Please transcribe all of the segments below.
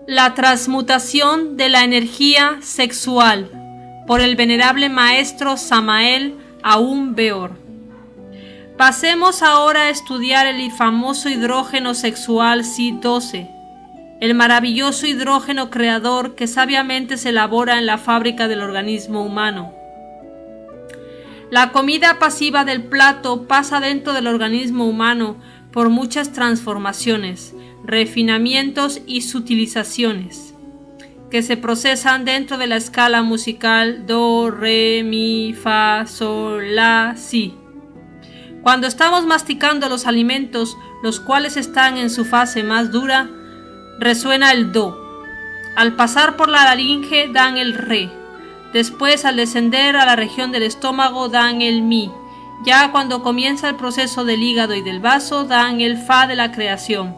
La transmutación de la energía sexual por el venerable maestro Samael Aun Weor. Pasemos ahora a estudiar el famoso hidrógeno sexual Si-12, el maravilloso hidrógeno creador que sabiamente se elabora en la fábrica del organismo humano. La comida pasiva del plato pasa dentro del organismo humano por muchas transformaciones, refinamientos y sutilizaciones, que se procesan dentro de la escala musical Do, Re, Mi, Fa, Sol, La, Si. Cuando estamos masticando los alimentos, los cuales están en su fase más dura, resuena el Do. Al pasar por la laringe dan el Re. Después, al descender a la región del estómago, dan el Mi. Ya cuando comienza el proceso del hígado y del vaso, dan el Fa de la creación.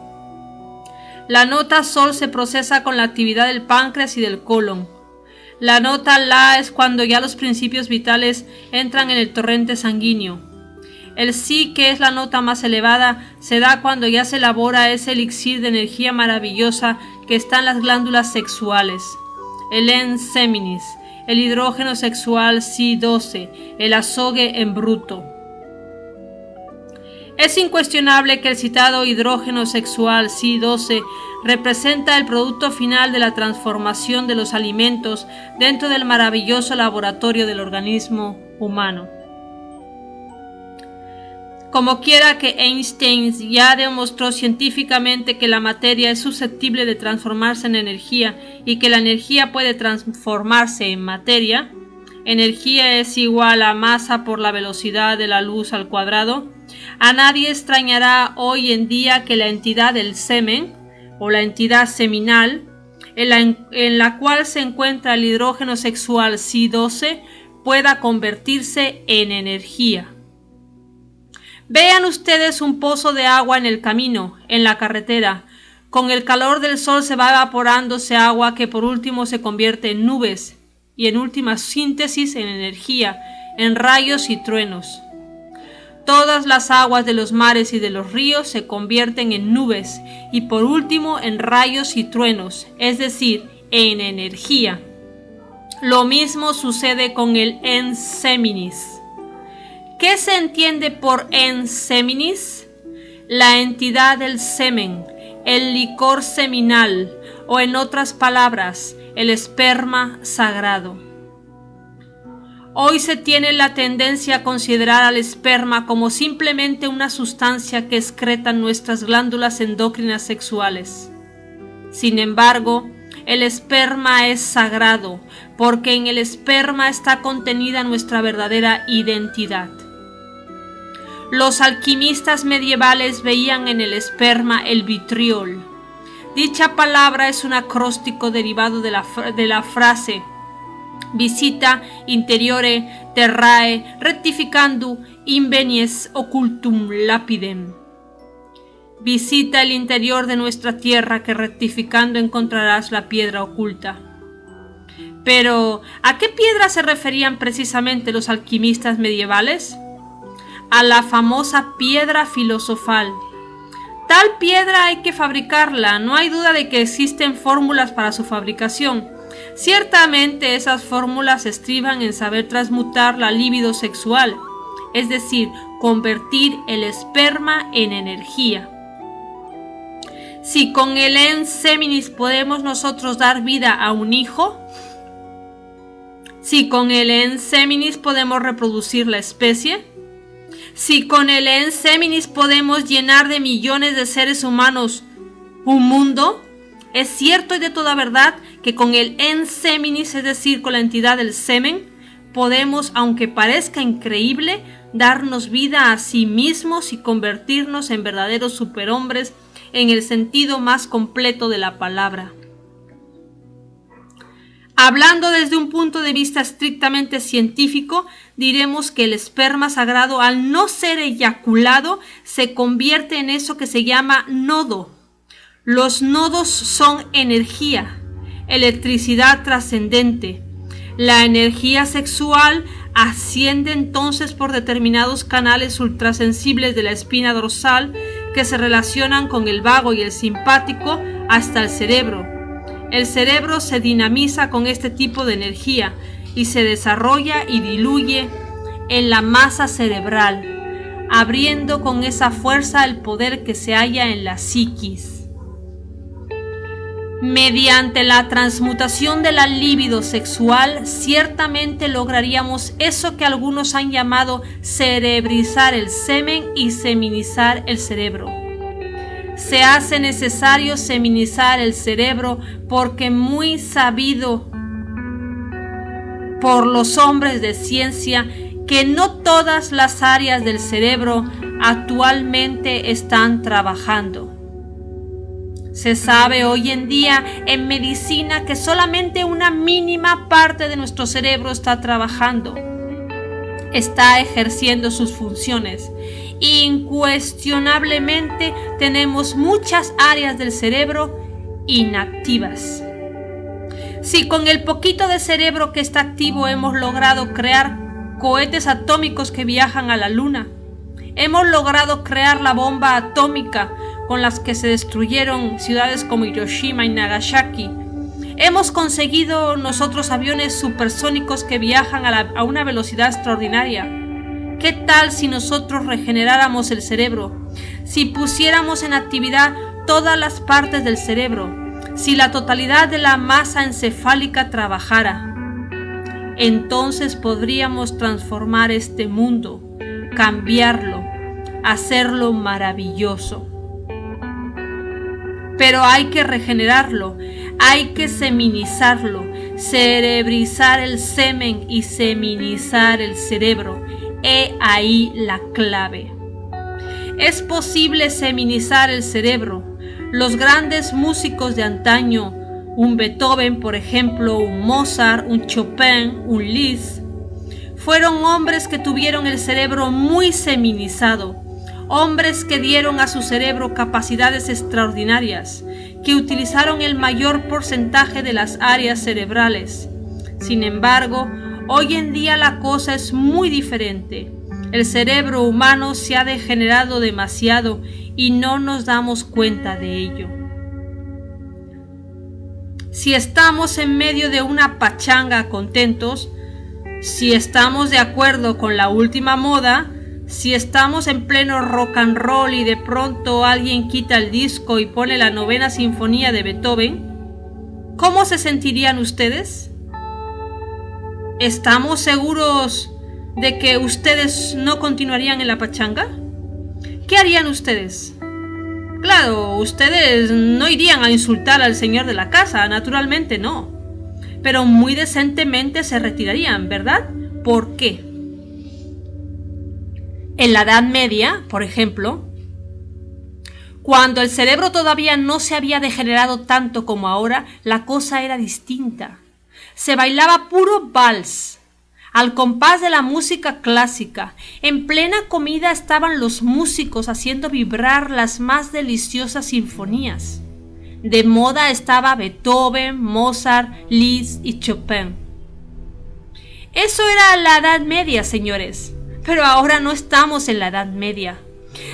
La nota Sol se procesa con la actividad del páncreas y del colon. La nota La es cuando ya los principios vitales entran en el torrente sanguíneo. El Si, que es la nota más elevada, se da cuando ya se elabora ese elixir de energía maravillosa que está en las glándulas sexuales. El En Seminis, el hidrógeno sexual Si-12, el azogue en bruto. Es incuestionable que el citado hidrógeno sexual Si-12 representa el producto final de la transformación de los alimentos dentro del maravilloso laboratorio del organismo humano. Como quiera que Einstein ya demostró científicamente que la materia es susceptible de transformarse en energía y que la energía puede transformarse en materia, energía es igual a masa por la velocidad de la luz al cuadrado, a nadie extrañará hoy en día que la entidad del semen, o la entidad seminal, en la cual se encuentra el hidrógeno sexual Si-12, pueda convertirse en energía. Vean ustedes un pozo de agua en el camino, en la carretera. Con el calor del sol se va evaporándose agua que por último se convierte en nubes y en última síntesis en energía, en rayos y truenos. Todas las aguas de los mares y de los ríos se convierten en nubes y por último en rayos y truenos, es decir, en energía. Lo mismo sucede con el En Seminis. ¿Qué se entiende por En Seminis? La entidad del semen, el licor seminal, o en otras palabras, el esperma sagrado. Hoy se tiene la tendencia a considerar al esperma como simplemente una sustancia que excretan nuestras glándulas endócrinas sexuales. Sin embargo, el esperma es sagrado, porque en el esperma está contenida nuestra verdadera identidad. Los alquimistas medievales veían en el esperma el vitriol. Dicha palabra es un acróstico derivado de la frase visita interiore terrae rectificando invenies occultum lapidem. Visita el interior de nuestra tierra que rectificando encontrarás la piedra oculta. Pero, ¿a qué piedra se referían precisamente los alquimistas medievales? A la famosa piedra filosofal. Tal piedra hay que fabricarla, no hay duda de que existen fórmulas para su fabricación. Ciertamente esas fórmulas estriban en saber transmutar la libido sexual, es decir, convertir el esperma en energía. Si con el En Seminis podemos nosotros dar vida a un hijo, si con el En Seminis podemos reproducir la especie, si con el En Seminis podemos llenar de millones de seres humanos un mundo, es cierto y de toda verdad que con el En Seminis, es decir, con la entidad del semen, podemos, aunque parezca increíble, darnos vida a sí mismos y convertirnos en verdaderos superhombres en el sentido más completo de la palabra. Hablando desde un punto de vista estrictamente científico, diremos que el esperma sagrado, al no ser eyaculado, se convierte en eso que se llama nodo. Los nodos son energía, electricidad trascendente. La energía sexual asciende entonces por determinados canales ultrasensibles de la espina dorsal que se relacionan con el vago y el simpático hasta el cerebro. El cerebro se dinamiza con este tipo de energía y se desarrolla y diluye en la masa cerebral, abriendo con esa fuerza el poder que se halla en la psiquis. Mediante la transmutación de la libido sexual, ciertamente lograríamos eso que algunos han llamado cerebrizar el semen y seminizar el cerebro. Se hace necesario seminizar el cerebro porque muy sabido por los hombres de ciencia que no todas las áreas del cerebro actualmente están trabajando. Se sabe hoy en día en medicina que solamente una mínima parte de nuestro cerebro está trabajando, está ejerciendo sus funciones. Incuestionablemente tenemos muchas áreas del cerebro inactivas. Si con el poquito de cerebro que está activo hemos logrado crear cohetes atómicos que viajan a la luna, hemos logrado crear la bomba atómica con las que se destruyeron ciudades como Hiroshima y Nagasaki, hemos conseguido nosotros aviones supersónicos que viajan a una velocidad extraordinaria. ¿Qué tal si nosotros regeneráramos el cerebro? Si pusiéramos en actividad todas las partes del cerebro, si la totalidad de la masa encefálica trabajara, entonces podríamos transformar este mundo, cambiarlo, hacerlo maravilloso. Pero hay que regenerarlo, hay que seminizarlo, cerebrizar el semen y seminizar el cerebro. He ahí la clave. Es posible seminizar el cerebro. Los grandes músicos de antaño, un Beethoven, por ejemplo, un Mozart, un Chopin, un Liszt, fueron hombres que tuvieron el cerebro muy seminizado, hombres que dieron a su cerebro capacidades extraordinarias, que utilizaron el mayor porcentaje de las áreas cerebrales. Sin embargo, hoy en día la cosa es muy diferente. El cerebro humano se ha degenerado demasiado y no nos damos cuenta de ello. Si estamos en medio de una pachanga contentos, si estamos de acuerdo con la última moda, si estamos en pleno rock and roll y de pronto alguien quita el disco y pone la 9ª sinfonía de Beethoven, ¿cómo se sentirían ustedes? ¿Estamos seguros de que ustedes no continuarían en la pachanga? ¿Qué harían ustedes? Claro, ustedes no irían a insultar al señor de la casa, naturalmente no. Pero muy decentemente se retirarían, ¿verdad? ¿Por qué? En la Edad Media, por ejemplo, cuando el cerebro todavía no se había degenerado tanto como ahora, la cosa era distinta. Se bailaba puro vals, al compás de la música clásica. En plena comida estaban los músicos haciendo vibrar las más deliciosas sinfonías. De moda estaba Beethoven, Mozart, Liszt y Chopin. Eso era la Edad Media, señores. Pero ahora no estamos en la Edad Media.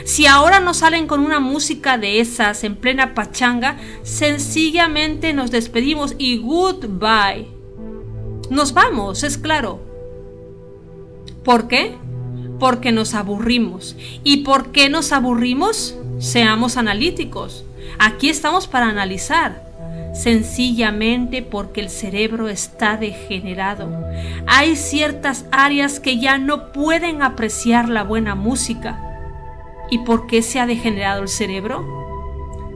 Si ahora nos salen con una música de esas en plena pachanga, sencillamente nos despedimos y goodbye. Nos vamos, es claro. ¿Por qué? Porque nos aburrimos. ¿Y por qué nos aburrimos? Seamos analíticos. Aquí estamos para analizar. Sencillamente porque el cerebro está degenerado. Hay ciertas áreas que ya no pueden apreciar la buena música. ¿Y por qué se ha degenerado el cerebro?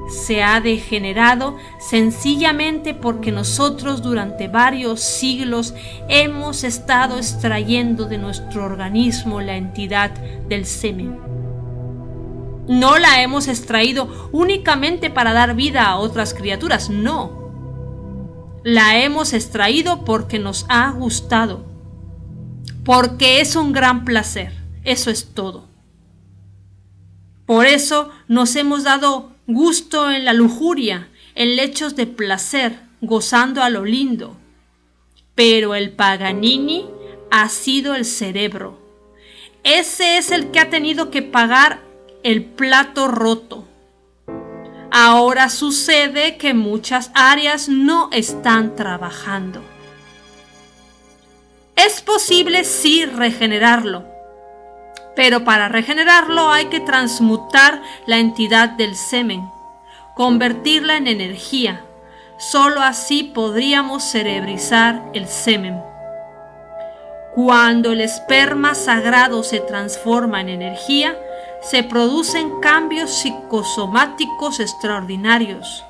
Se ha degenerado sencillamente porque nosotros durante varios siglos hemos estado extrayendo de nuestro organismo la entidad del semen. No la hemos extraído únicamente para dar vida a otras criaturas, no. La hemos extraído porque nos ha gustado, porque es un gran placer, eso es todo. Por eso nos hemos dado gusto en la lujuria, en lechos de placer, gozando a lo lindo. Pero el Paganini ha sido el cerebro. Ese es el que ha tenido que pagar el plato roto. Ahora sucede que muchas áreas no están trabajando. Es posible sí regenerarlo, pero para regenerarlo hay que transmutar la entidad del semen, convertirla en energía. Solo así podríamos cerebrizar el semen. Cuando el esperma sagrado se transforma en energía, se producen cambios psicosomáticos extraordinarios.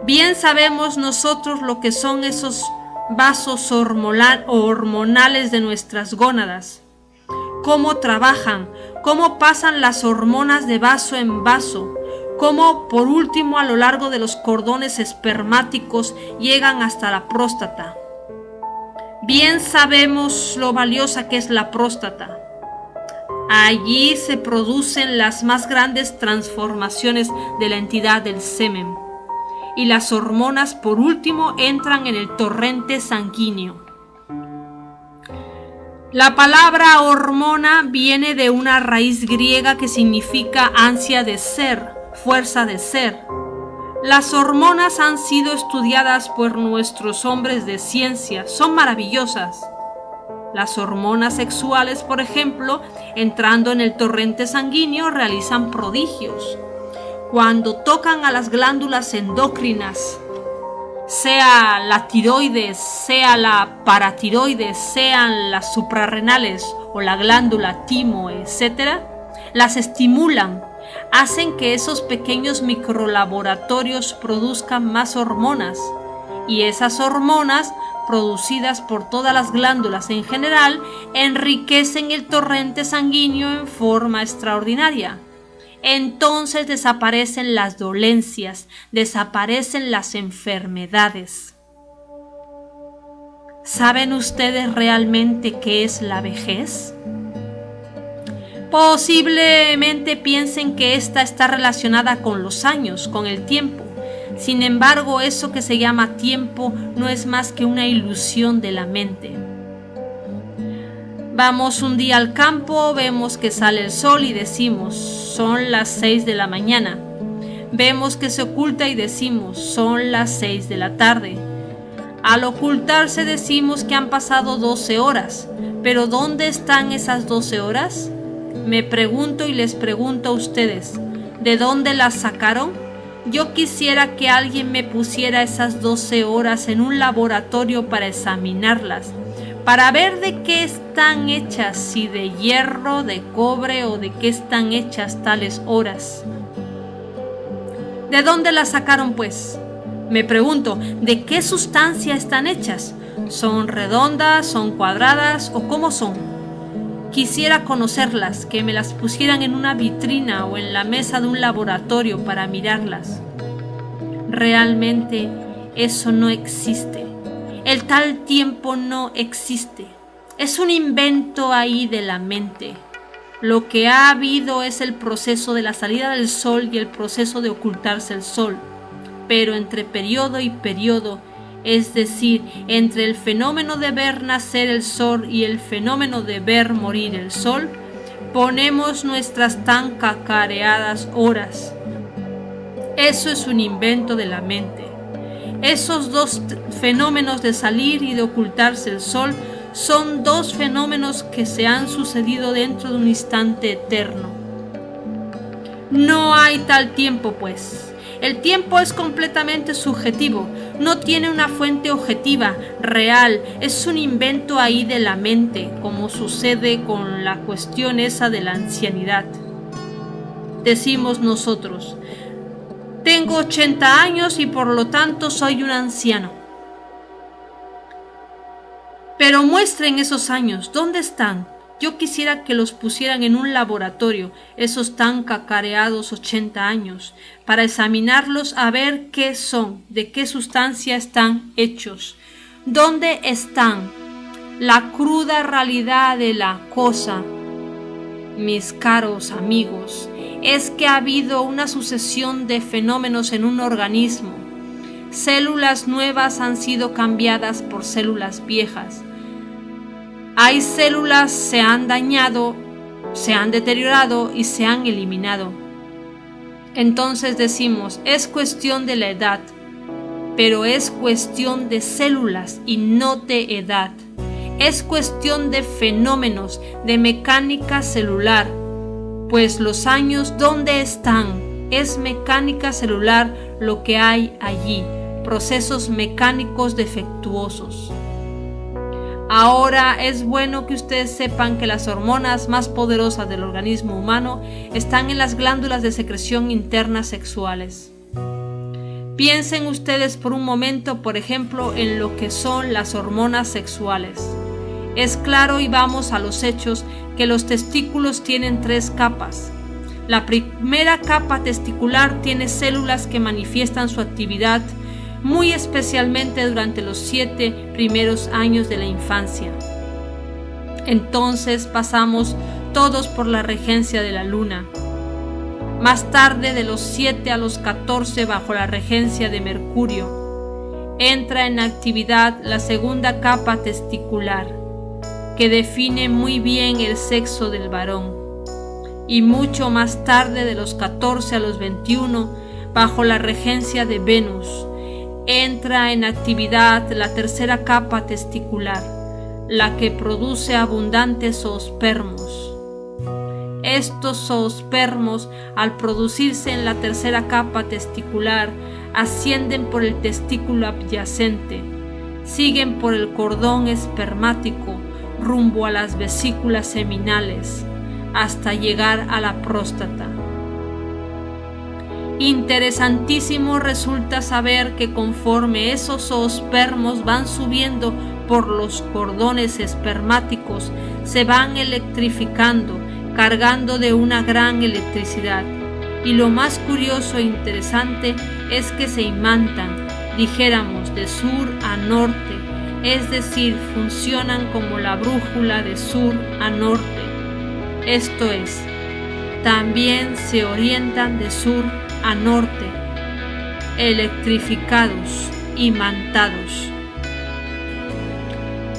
Bien sabemos nosotros lo que son esos vasos hormonales de nuestras gónadas, cómo trabajan, cómo pasan las hormonas de vaso en vaso, cómo por último a lo largo de los cordones espermáticos llegan hasta la próstata. Bien sabemos lo valiosa que es la próstata. Allí se producen las más grandes transformaciones de la entidad del semen. Y las hormonas por último entran en el torrente sanguíneo. La palabra hormona viene de una raíz griega que significa ansia de ser, fuerza de ser. Las hormonas han sido estudiadas por nuestros hombres de ciencia, son maravillosas. Las hormonas sexuales, por ejemplo, entrando en el torrente sanguíneo, realizan prodigios. Cuando tocan a las glándulas endocrinas, sea la tiroides, sea la paratiroides, sean las suprarrenales o la glándula timo, etc., las estimulan, hacen que esos pequeños microlaboratorios produzcan más hormonas, y esas hormonas, producidas por todas las glándulas en general, enriquecen el torrente sanguíneo en forma extraordinaria. Entonces desaparecen las dolencias, desaparecen las enfermedades. ¿Saben ustedes realmente qué es la vejez? Posiblemente piensen que esta está relacionada con los años, con el tiempo. Sin embargo, eso que se llama tiempo no es más que una ilusión de la mente. Vamos un día al campo, vemos que sale el sol y decimos, son las 6 de la mañana. Vemos que se oculta y decimos, son las 6 de la tarde. Al ocultarse decimos que han pasado 12 horas, pero ¿dónde están esas 12 horas? Me pregunto y les pregunto a ustedes, ¿de dónde las sacaron? Yo quisiera que alguien me pusiera esas 12 horas en un laboratorio para examinarlas, para ver de qué están hechas, si de hierro, de cobre o de qué están hechas tales horas. ¿De dónde las sacaron, pues? Me pregunto, ¿de qué sustancia están hechas? ¿Son redondas, son cuadradas o cómo son? Quisiera conocerlas, que me las pusieran en una vitrina o en la mesa de un laboratorio para mirarlas. Realmente eso no existe. El tal tiempo no existe. Es un invento ahí de la mente. Lo que ha habido es el proceso de la salida del sol y el proceso de ocultarse el sol. Pero entre periodo y periodo, es decir, entre el fenómeno de ver nacer el sol y el fenómeno de ver morir el sol, ponemos nuestras tan cacareadas horas. Eso es un invento de la mente. Esos dos fenómenos de salir y de ocultarse el sol son dos fenómenos que se han sucedido dentro de un instante eterno. No hay tal tiempo, pues. El tiempo es completamente subjetivo, no tiene una fuente objetiva, real, es un invento ahí de la mente, como sucede con la cuestión esa de la ancianidad. Decimos nosotros, tengo 80 años y por lo tanto soy un anciano. Pero muestren esos años, ¿dónde están? Yo quisiera que los pusieran en un laboratorio, esos tan cacareados 80 años, para examinarlos a ver qué son, de qué sustancia están hechos, dónde están, la cruda realidad de la cosa. Mis caros amigos, es que ha habido una sucesión de fenómenos en un organismo. Células nuevas han sido cambiadas por células viejas. Hay células que se han dañado, se han deteriorado y se han eliminado. Entonces decimos, es cuestión de la edad, pero es cuestión de células y no de edad. Es cuestión de fenómenos, de mecánica celular, pues los años, ¿dónde están? Es mecánica celular lo que hay allí, procesos mecánicos defectuosos. Ahora es bueno que ustedes sepan que las hormonas más poderosas del organismo humano están en las glándulas de secreción internas sexuales. Piensen ustedes por un momento, por ejemplo, en lo que son las hormonas sexuales. Es claro, y vamos a los hechos, que los testículos tienen 3 capas. La primera capa testicular tiene células que manifiestan su actividad muy especialmente durante los 7 primeros años de la infancia. Entonces pasamos todos por la regencia de la luna. Más tarde, de los 7 a los 14, bajo la regencia de Mercurio, entra en actividad la segunda capa testicular, que define muy bien el sexo del varón. Y mucho más tarde, de los 14 a los 21, bajo la regencia de Venus, entra en actividad la tercera capa testicular, la que produce abundantes zoospermos. Estos zoospermos, al producirse en la tercera capa testicular, ascienden por el testículo adyacente, siguen por el cordón espermático rumbo a las vesículas seminales, hasta llegar a la próstata. Interesantísimo resulta saber que conforme esos zoospermos van subiendo por los cordones espermáticos, se van electrificando, cargando de una gran electricidad. Y lo más curioso e interesante es que se imantan, dijéramos, de sur a norte, es decir, funcionan como la brújula de sur a norte. Esto es, también se orientan de sur a norte, electrificados, imantados.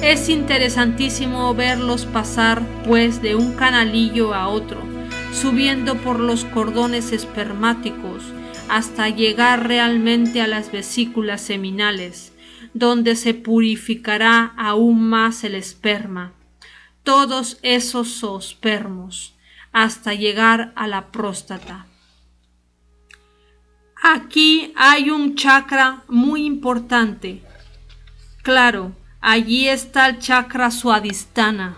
Es interesantísimo verlos pasar pues de un canalillo a otro, subiendo por los cordones espermáticos hasta llegar realmente a las vesículas seminales, donde se purificará aún más el esperma, todos esos zoospermos, hasta llegar a la próstata. Aquí hay un chakra muy importante. Claro, allí está el chakra Swadhisthana,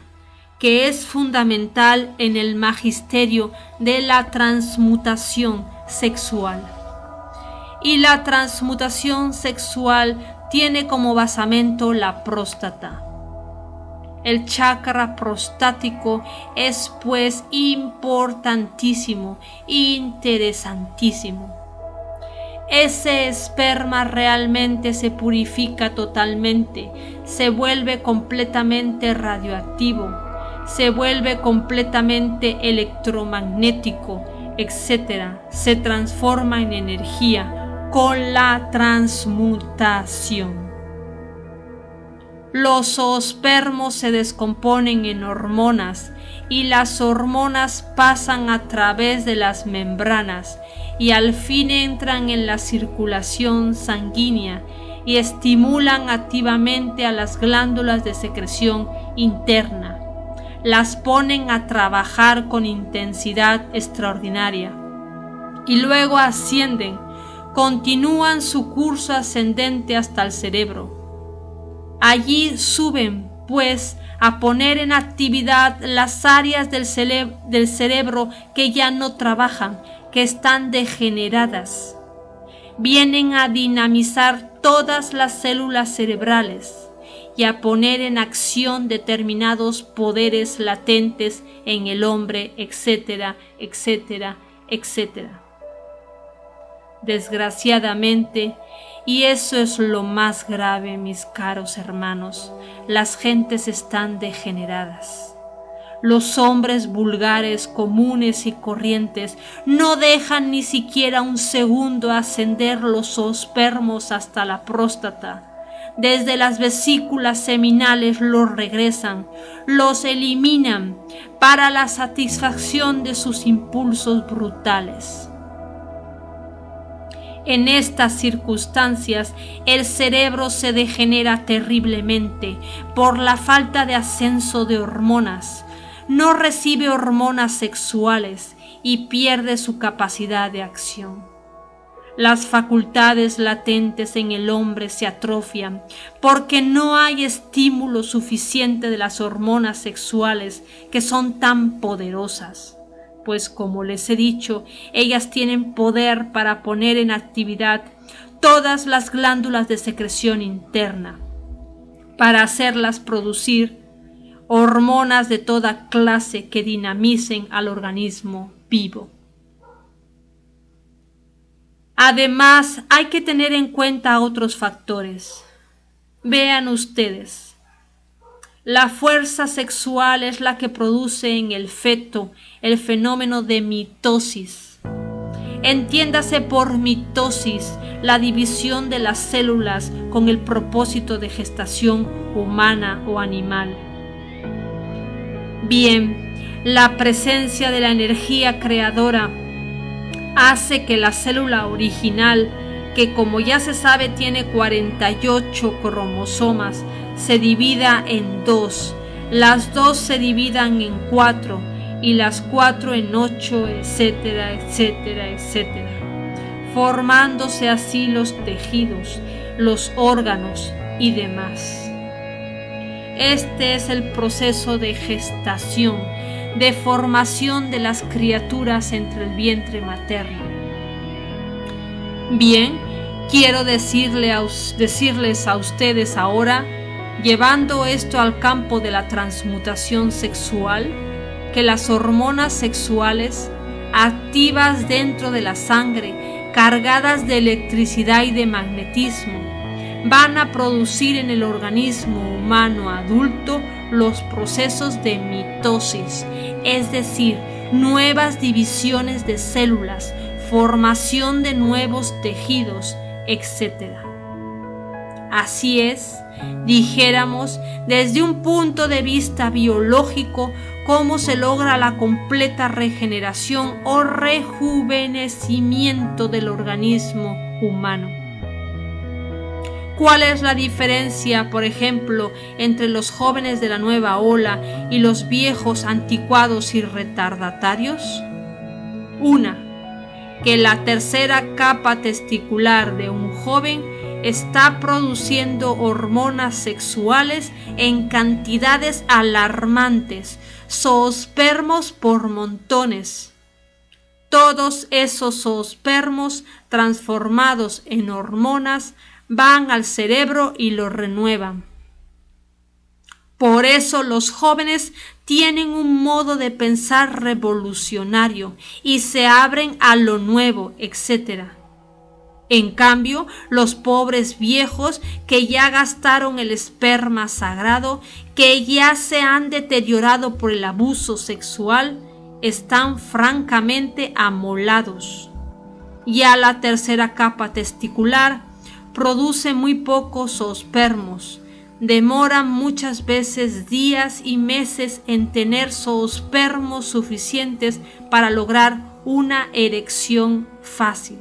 que es fundamental en el magisterio de la transmutación sexual. Y la transmutación sexual tiene como basamento la próstata. El chakra prostático es pues importantísimo, interesantísimo. Ese esperma realmente se purifica totalmente, se vuelve completamente radioactivo, se vuelve completamente electromagnético, etc. Se transforma en energía con la transmutación. Los zoospermos se descomponen en hormonas y las hormonas pasan a través de las membranas y al fin entran en la circulación sanguínea y estimulan activamente a las glándulas de secreción interna. Las ponen a trabajar con intensidad extraordinaria y luego ascienden, continúan su curso ascendente hasta el cerebro. Allí suben, pues, a poner en actividad las áreas del cerebro que ya no trabajan, que están degeneradas. Vienen a dinamizar todas las células cerebrales y a poner en acción determinados poderes latentes en el hombre, etcétera, etcétera, etcétera. Desgraciadamente, y eso es lo más grave, mis caros hermanos, las gentes están degeneradas. Los hombres vulgares, comunes y corrientes no dejan ni siquiera un segundo ascender los zoospermos hasta la próstata. Desde las vesículas seminales los regresan, los eliminan para la satisfacción de sus impulsos brutales. En estas circunstancias, el cerebro se degenera terriblemente por la falta de ascenso de hormonas. No recibe hormonas sexuales y pierde su capacidad de acción. Las facultades latentes en el hombre se atrofian porque no hay estímulo suficiente de las hormonas sexuales que son tan poderosas. Pues como les he dicho, ellas tienen poder para poner en actividad todas las glándulas de secreción interna, para hacerlas producir hormonas de toda clase que dinamicen al organismo vivo. Además, hay que tener en cuenta otros factores. Vean ustedes. La fuerza sexual es la que produce en el feto el fenómeno de mitosis. Entiéndase por mitosis la división de las células con el propósito de gestación humana o animal. Bien, la presencia de la energía creadora hace que la célula original, que como ya se sabe tiene 48 cromosomas, se divida en 2, las 2 se dividan en 4 y las 4 en 8, etcétera, etcétera, etcétera, formándose así los tejidos, los órganos y demás. Este es el proceso de gestación, de formación de las criaturas entre el vientre materno. Bien, quiero decirles a ustedes ahora, llevando esto al campo de la transmutación sexual, que las hormonas sexuales activas dentro de la sangre, cargadas de electricidad y de magnetismo, van a producir en el organismo humano adulto los procesos de mitosis, es decir, nuevas divisiones de células, formación de nuevos tejidos, etc. Así es, dijéramos, desde un punto de vista biológico, cómo se logra la completa regeneración o rejuvenecimiento del organismo humano. ¿Cuál es la diferencia, por ejemplo, entre los jóvenes de la nueva ola y los viejos anticuados y retardatarios? Una, que la tercera capa testicular de un joven está produciendo hormonas sexuales en cantidades alarmantes, zoospermos por montones. Todos esos zoospermos transformados en hormonas van al cerebro y lo renuevan. Por eso los jóvenes tienen un modo de pensar revolucionario y se abren a lo nuevo, etc. En cambio, los pobres viejos que ya gastaron el esperma sagrado, que ya se han deteriorado por el abuso sexual, están francamente amolados. Ya la tercera capa testicular produce muy pocos zoospermos. Demoran muchas veces días y meses en tener zoospermos suficientes para lograr una erección fácil.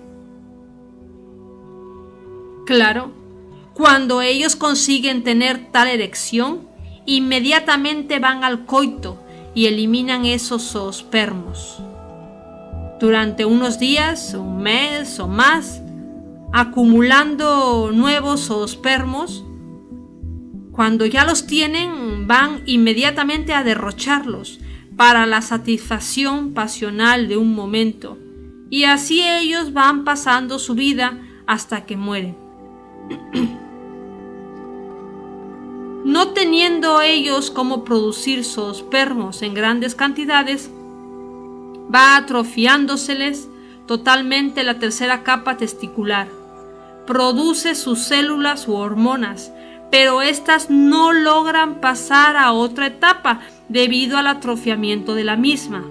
Claro, cuando ellos consiguen tener tal erección, inmediatamente van al coito y eliminan esos zoospermos. Durante unos días, un mes o más, acumulando nuevos zoospermos, cuando ya los tienen, van inmediatamente a derrocharlos para la satisfacción pasional de un momento, y así ellos van pasando su vida hasta que mueren. No teniendo ellos cómo producir zoospermos en grandes cantidades, va atrofiándoseles totalmente la tercera capa testicular. Produce sus células u hormonas, pero éstas no logran pasar a otra etapa debido al atrofiamiento de la misma.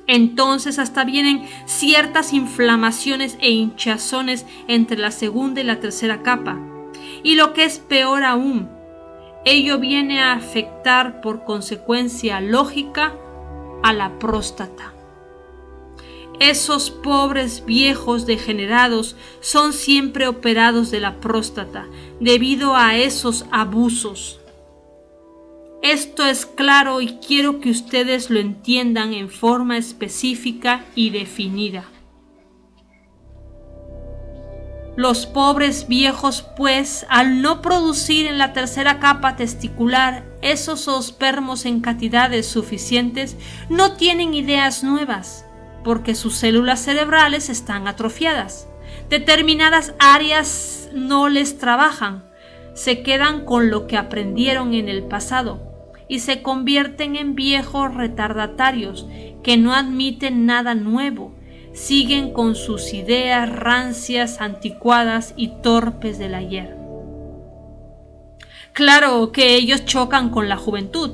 Entonces hasta vienen ciertas inflamaciones e hinchazones entre la segunda y la tercera capa. Y lo que es peor aún, ello viene a afectar por consecuencia lógica a la próstata. Esos pobres viejos degenerados son siempre operados de la próstata debido a esos abusos. Esto es claro y quiero que ustedes lo entiendan en forma específica y definida. Los pobres viejos, pues, al no producir en la tercera capa testicular esos zoospermos en cantidades suficientes, no tienen ideas nuevas, porque sus células cerebrales están atrofiadas. Determinadas áreas no les trabajan, se quedan con lo que aprendieron en el pasado y se convierten en viejos retardatarios que no admiten nada nuevo. Siguen con sus ideas rancias, anticuadas y torpes del ayer. Claro que ellos chocan con la juventud,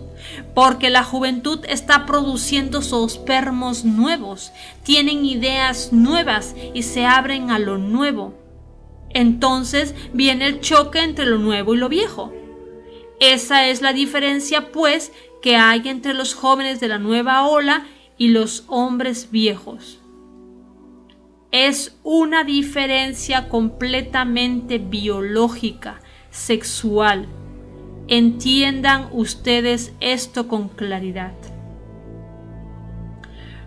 porque la juventud está produciendo zoospermos nuevos, tienen ideas nuevas y se abren a lo nuevo. Entonces viene el choque entre lo nuevo y lo viejo. Esa es la diferencia, pues, que hay entre los jóvenes de la nueva ola y los hombres viejos. Es una diferencia completamente biológica, sexual. Entiendan ustedes esto con claridad.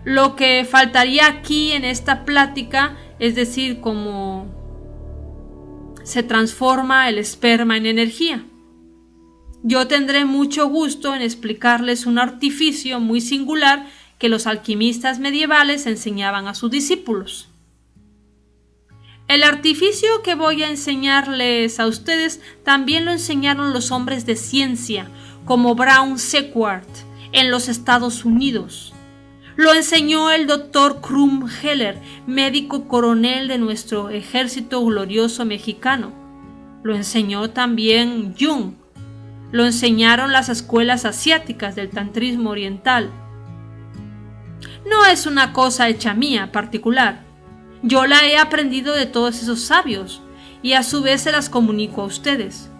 Lo que faltaría aquí en esta plática, es decir, cómo se transforma el esperma en energía. Yo tendré mucho gusto en explicarles un artificio muy singular que los alquimistas medievales enseñaban a sus discípulos. El artificio que voy a enseñarles a ustedes también lo enseñaron los hombres de ciencia, como Brown Sequard, en los Estados Unidos. Lo enseñó el Dr. Krumheller, médico coronel de nuestro ejército glorioso mexicano. Lo enseñó también Jung. Lo enseñaron las escuelas asiáticas del tantrismo oriental. No es una cosa hecha mía particular. Yo la he aprendido de todos esos sabios y a su vez se las comunico a ustedes.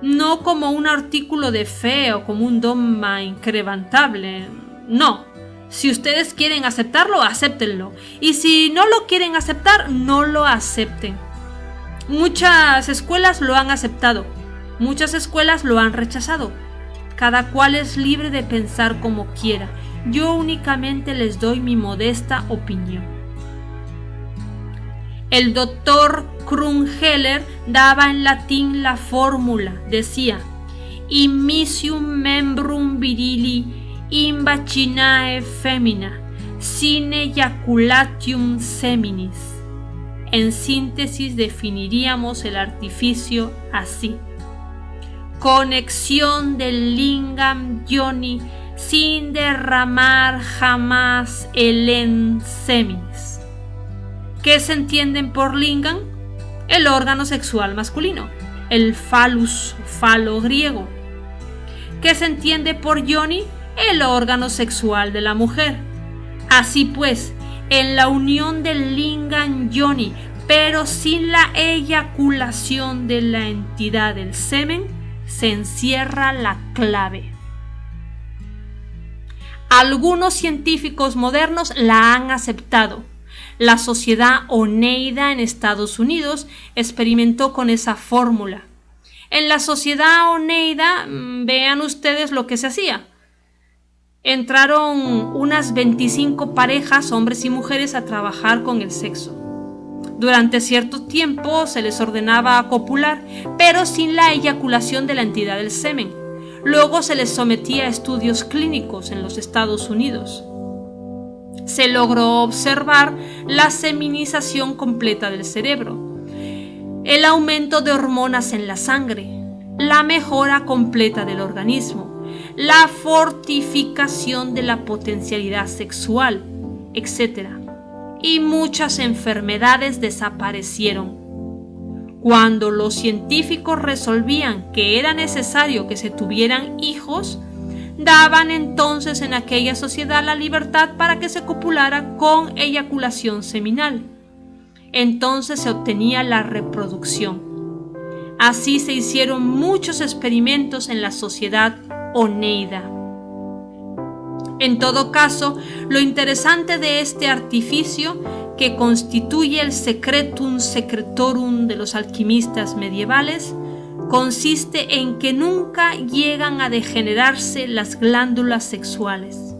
No como un artículo de fe o como un dogma incrementable. No. Si ustedes quieren aceptarlo, acéptenlo. Y si no lo quieren aceptar, no lo acepten. Muchas escuelas lo han aceptado. Muchas escuelas lo han rechazado. Cada cual es libre de pensar como quiera. Yo únicamente les doy mi modesta opinión. El doctor Krumheller daba en latín la fórmula. Decía: Immisium membrum virili in vaginae femina sine ejaculatium seminis. En síntesis definiríamos el artificio así: conexión del lingam yoni sin derramar jamás el en seminis. ¿Qué se entienden por lingam? El órgano sexual masculino, el phallus, falo griego. ¿Qué se entiende por yoni? El órgano sexual de la mujer. Así pues, en la unión del lingam yoni, pero sin la eyaculación de la entidad del semen, se encierra la clave. Algunos científicos modernos la han aceptado. La Sociedad Oneida en Estados Unidos experimentó con esa fórmula. En la Sociedad Oneida, vean ustedes lo que se hacía. Entraron unas 25 parejas, hombres y mujeres, a trabajar con el sexo. Durante cierto tiempo se les ordenaba copular, pero sin la eyaculación de la entidad del semen. Luego se les sometía a estudios clínicos en los Estados Unidos. Se logró observar la seminización completa del cerebro, el aumento de hormonas en la sangre, la mejora completa del organismo, la fortificación de la potencialidad sexual, etc. Y muchas enfermedades desaparecieron. Cuando los científicos resolvían que era necesario que se tuvieran hijos, daban entonces en aquella sociedad la libertad para que se copulara con eyaculación seminal. Entonces se obtenía la reproducción. Así se hicieron muchos experimentos en la Sociedad Oneida. En todo caso, lo interesante de este artificio, que constituye el secretum secretorum de los alquimistas medievales, consiste en que nunca llegan a degenerarse las glándulas sexuales.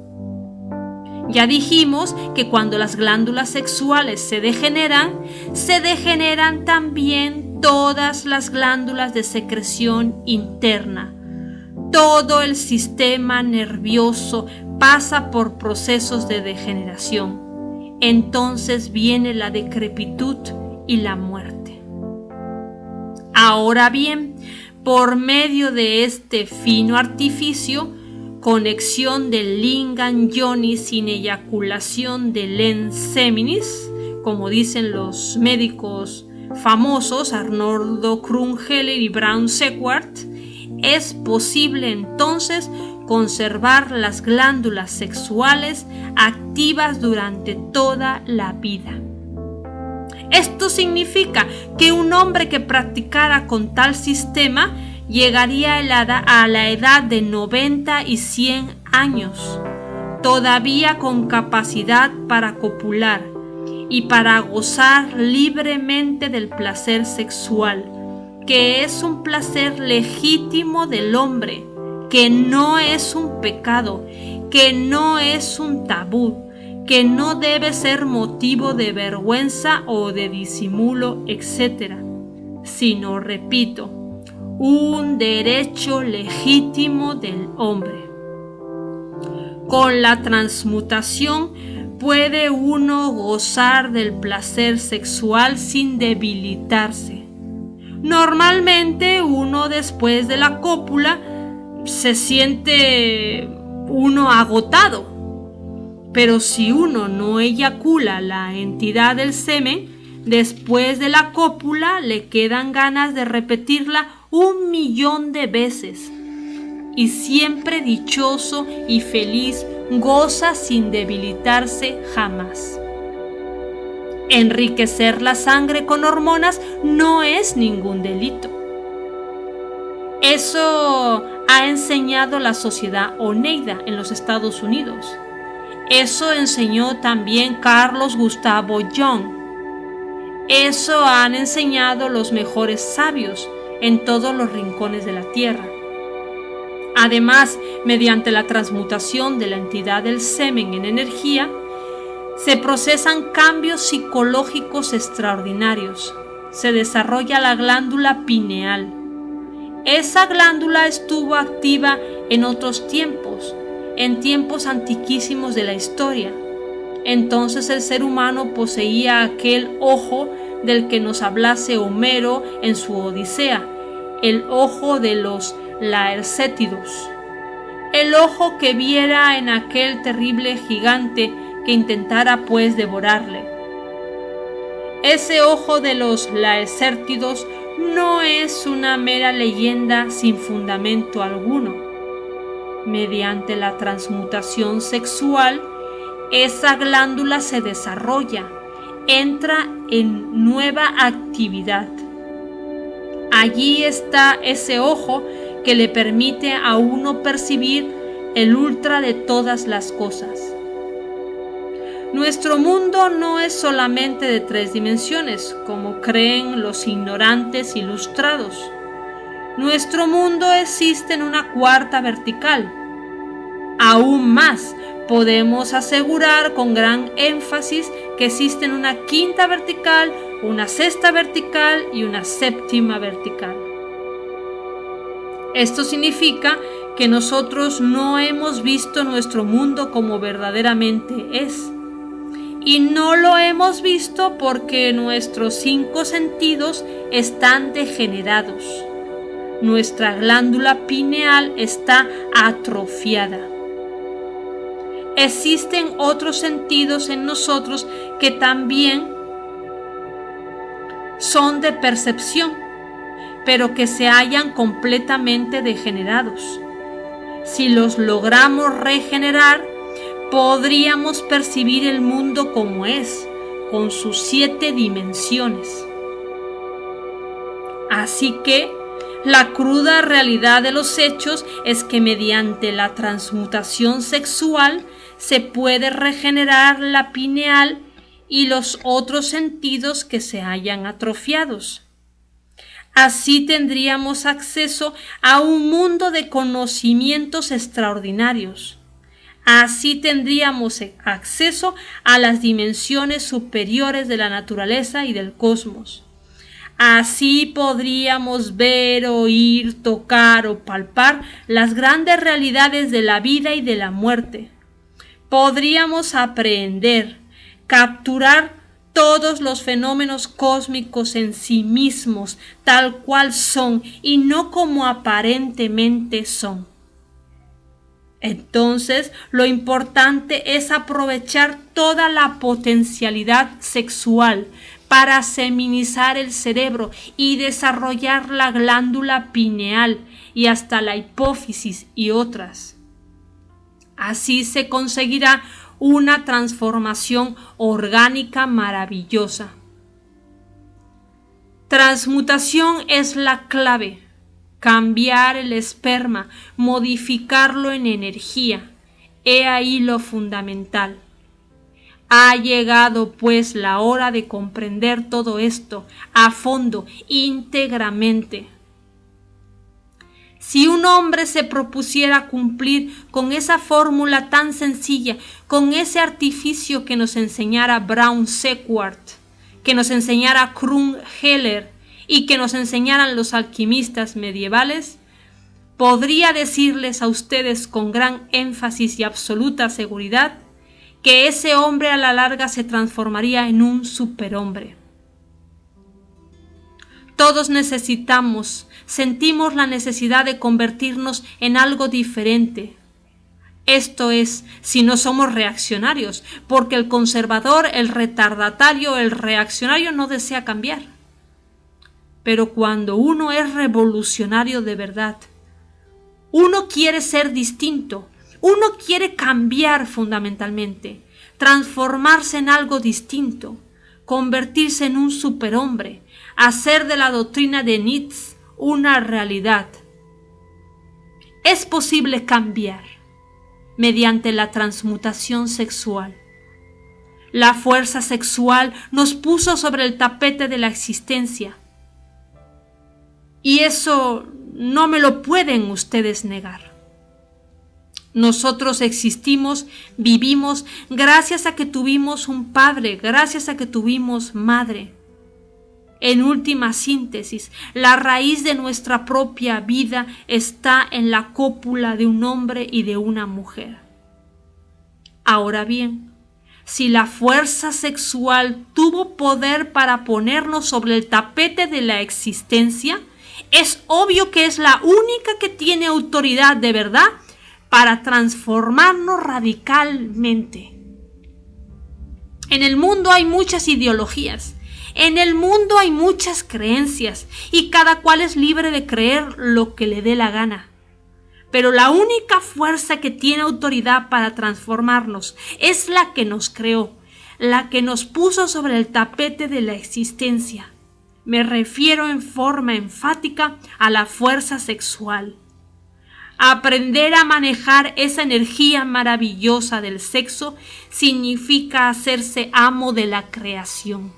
Ya dijimos que cuando las glándulas sexuales se degeneran también todas las glándulas de secreción interna. Todo el sistema nervioso pasa por procesos de degeneración. Entonces viene la decrepitud y la muerte. Ahora bien, por medio de este fino artificio, conexión del lingam yoni sin eyaculación de lens seminis, como dicen los médicos famosos Arnoldo Krungeler y Brown Sequard, es posible entonces conservar las glándulas sexuales activas durante toda la vida. Esto significa que un hombre que practicara con tal sistema llegaría a la edad de 90 y 100 años, todavía con capacidad para copular y para gozar libremente del placer sexual, que es un placer legítimo del hombre, que no es un pecado, que no es un tabú, que no debe ser motivo de vergüenza o de disimulo, etc., sino, repito, un derecho legítimo del hombre. Con la transmutación puede uno gozar del placer sexual sin debilitarse. Normalmente uno después de la cópula se siente uno agotado, pero si uno no eyacula la entidad del semen, después de la cópula le quedan ganas de repetirla 1.000.000 de veces, y siempre dichoso y feliz goza sin debilitarse jamás. Enriquecer la sangre con hormonas no es ningún delito. Eso ha enseñado la Sociedad Oneida en los Estados Unidos. Eso enseñó también Carlos Gustavo Jung. Eso han enseñado los mejores sabios en todos los rincones de la tierra. Además, mediante la transmutación de la entidad del semen en energía, se procesan cambios psicológicos extraordinarios. Se desarrolla la glándula pineal. Esa glándula estuvo activa en otros tiempos, en tiempos antiquísimos de la historia. Entonces el ser humano poseía aquel ojo del que nos hablase Homero en su Odisea, el ojo de los Laercétidos, el ojo que viera en aquel terrible gigante que intentara pues devorarle. Ese ojo de los Laercétidos no es una mera leyenda sin fundamento alguno. Mediante la transmutación sexual, esa glándula se desarrolla, entra en nueva actividad. Allí está ese ojo que le permite a uno percibir el ultra de todas las cosas. Nuestro mundo no es solamente de 3 dimensiones, como creen los ignorantes ilustrados. Nuestro mundo existe en una 4ª vertical. Aún más, podemos asegurar con gran énfasis que existen una 5ª vertical, una 6ª vertical y una 7ª vertical. Esto significa que nosotros no hemos visto nuestro mundo como verdaderamente es. Y no lo hemos visto porque nuestros 5 sentidos están degenerados. Nuestra glándula pineal está atrofiada. Existen otros sentidos en nosotros que también son de percepción, pero que se hallan completamente degenerados. Si los logramos regenerar, podríamos percibir el mundo como es, con sus 7 dimensiones. Así que, La cruda realidad de los hechos es que mediante la transmutación sexual se puede regenerar la pineal y los otros sentidos que se hayan atrofiados. Así tendríamos acceso a un mundo de conocimientos extraordinarios. Así tendríamos acceso a las dimensiones superiores de la naturaleza y del cosmos. Así podríamos ver, oír, tocar o palpar las grandes realidades de la vida y de la muerte. Podríamos aprender, capturar todos los fenómenos cósmicos en sí mismos, tal cual son y no como aparentemente son. Entonces, lo importante es aprovechar toda la potencialidad sexual para feminizar el cerebro y desarrollar la glándula pineal y hasta la hipófisis y otras. Así se conseguirá una transformación orgánica maravillosa. Transmutación es la clave. Cambiar el esperma, modificarlo en energía. He ahí lo fundamental. Ha llegado pues la hora de comprender todo esto a fondo, íntegramente. Si un hombre se propusiera cumplir con esa fórmula tan sencilla, con ese artificio que nos enseñara Brown Sequard, que nos enseñara Krumm Heller y que nos enseñaran los alquimistas medievales, podría decirles a ustedes con gran énfasis y absoluta seguridad que ese hombre a la larga se transformaría en un superhombre. Todos sentimos la necesidad de convertirnos en algo diferente. Esto es, si no somos reaccionarios, porque el conservador, el retardatario, el reaccionario no desea cambiar. Pero cuando uno es revolucionario de verdad, uno quiere ser distinto, uno quiere cambiar fundamentalmente, transformarse en algo distinto, convertirse en un superhombre, hacer de la doctrina de Nietzsche una realidad. Es posible cambiar mediante la transmutación sexual. La fuerza sexual nos puso sobre el tapete de la existencia. Y eso no me lo pueden ustedes negar. Nosotros existimos, vivimos, gracias a que tuvimos un padre, gracias a que tuvimos madre. En última síntesis, la raíz de nuestra propia vida está en la cópula de un hombre y de una mujer. Ahora bien, si la fuerza sexual tuvo poder para ponernos sobre el tapete de la existencia, es obvio que es la única que tiene autoridad de verdad para transformarnos radicalmente. En el mundo hay muchas ideologías, en el mundo hay muchas creencias y cada cual es libre de creer lo que le dé la gana. Pero la única fuerza que tiene autoridad para transformarnos es la que nos creó, la que nos puso sobre el tapete de la existencia. Me refiero en forma enfática a la fuerza sexual. Aprender a manejar esa energía maravillosa del sexo significa hacerse amo de la creación.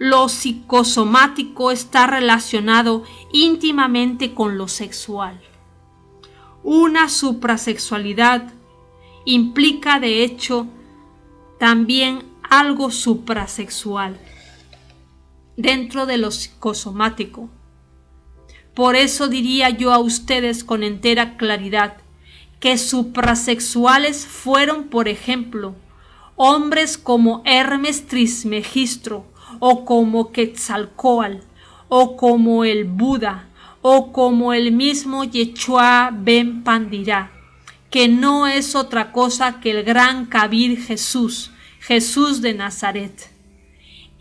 Lo psicosomático está relacionado íntimamente con lo sexual. Una suprasexualidad implica, de hecho, también algo suprasexual dentro de lo psicosomático. Por eso diría yo a ustedes con entera claridad que suprasexuales fueron, por ejemplo, hombres como Hermes Trismegistro, o como Quetzalcóatl, o como el Buda, o como el mismo Yeshua ben Pandirá, que no es otra cosa que el gran Kabir Jesús, Jesús de Nazaret.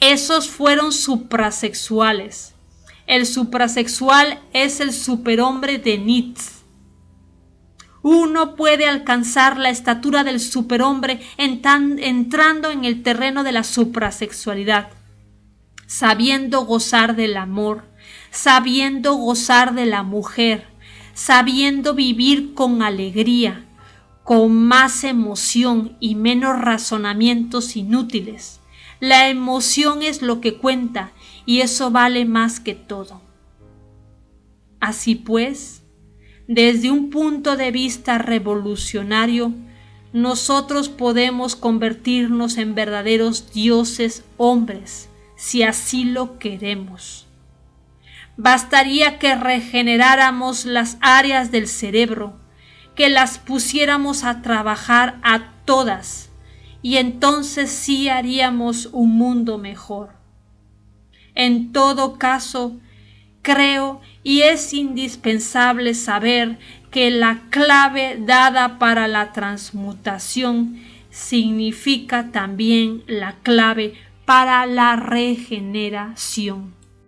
Esos fueron suprasexuales. El suprasexual es el superhombre de Nietzsche. Uno puede alcanzar la estatura del superhombre entrando en el terreno de la suprasexualidad, sabiendo gozar del amor, sabiendo gozar de la mujer, sabiendo vivir con alegría, con más emoción y menos razonamientos inútiles. La emoción es lo que cuenta y eso vale más que todo. Así pues, desde un punto de vista revolucionario, nosotros podemos convertirnos en verdaderos dioses hombres, si así lo queremos. Bastaría que regeneráramos las áreas del cerebro, que las pusiéramos a trabajar a todas, y entonces sí haríamos un mundo mejor. En todo caso, creo y es indispensable saber que la clave dada para la transmutación significa también la clave para la regeneración.